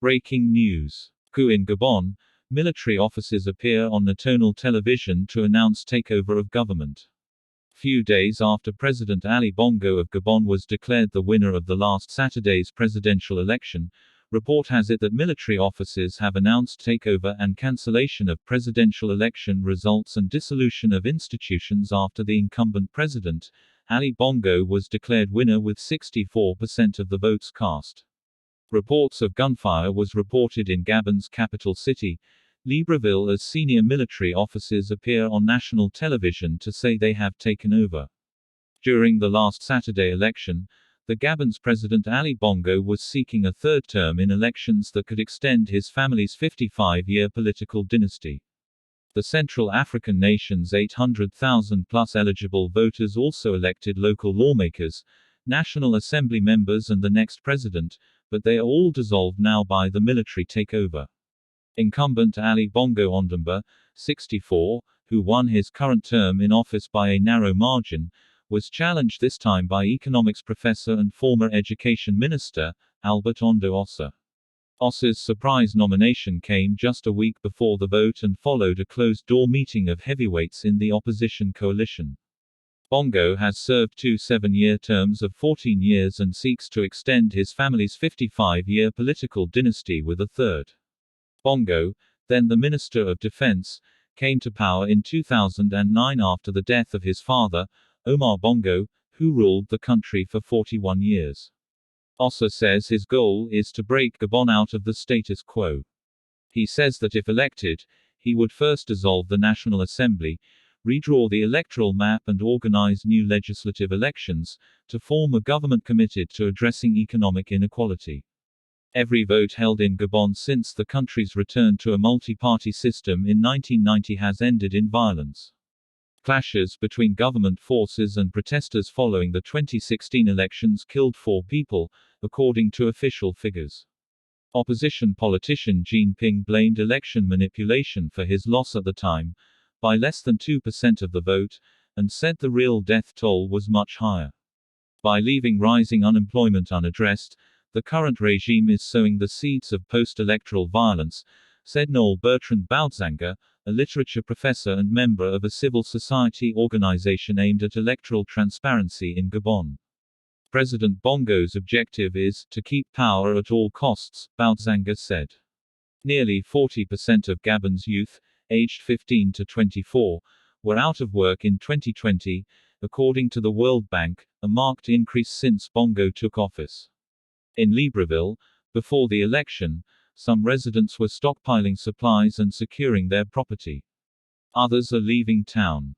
Breaking news. Coup in Gabon. Military officers appear on national television to announce takeover of government. Few days after President Ali Bongo of Gabon was declared the winner of the last Saturday's presidential election, report has it that military officers have announced takeover and cancellation of presidential election results and dissolution of institutions after the incumbent president, Ali Bongo, was declared winner with 64% of the votes cast. Reports of gunfire was reported in Gabon's capital city, Libreville, as senior military officers appear on national television to say they have taken over. During the last Saturday election, the Gabon's President Ali Bongo was seeking a third term in elections that could extend his family's 55-year political dynasty. The Central African nation's 800,000-plus eligible voters also elected local lawmakers, National Assembly members and the next president, but they are all dissolved now by the military takeover. Incumbent Ali Bongo Ondimba, 64, who won his current term in office by a narrow margin, was challenged this time by economics professor and former education minister, Albert Ondo Ossa. Ossa's surprise nomination came just a week before the vote and followed a closed-door meeting of heavyweights in the opposition coalition. Bongo has served 2 7-year terms of 14 years and seeks to extend his family's 55-year political dynasty with a third. Bongo, then the Minister of Defense, came to power in 2009 after the death of his father, Omar Bongo, who ruled the country for 41 years. Ossa says his goal is to break Gabon out of the status quo. He says that if elected, he would first dissolve the National Assembly, redraw the electoral map and organize new legislative elections, to form a government committed to addressing economic inequality. Every vote held in Gabon since the country's return to a multi-party system in 1990 has ended in violence. Clashes between government forces and protesters following the 2016 elections killed 4 people, according to official figures. Opposition politician Jean Ping blamed election manipulation for his loss at the time, by less than 2% of the vote, and said the real death toll was much higher. By leaving rising unemployment unaddressed, the current regime is sowing the seeds of post-electoral violence, said Noel Bertrand Boudzanga, a literature professor and member of a civil society organization aimed at electoral transparency in Gabon. President Bongo's objective is to keep power at all costs, Boudzanga said. Nearly 40% of Gabon's youth, aged 15 to 24, were out of work in 2020, according to the World Bank, a marked increase since Bongo took office. In Libreville, before the election, some residents were stockpiling supplies and securing their property. Others are leaving town.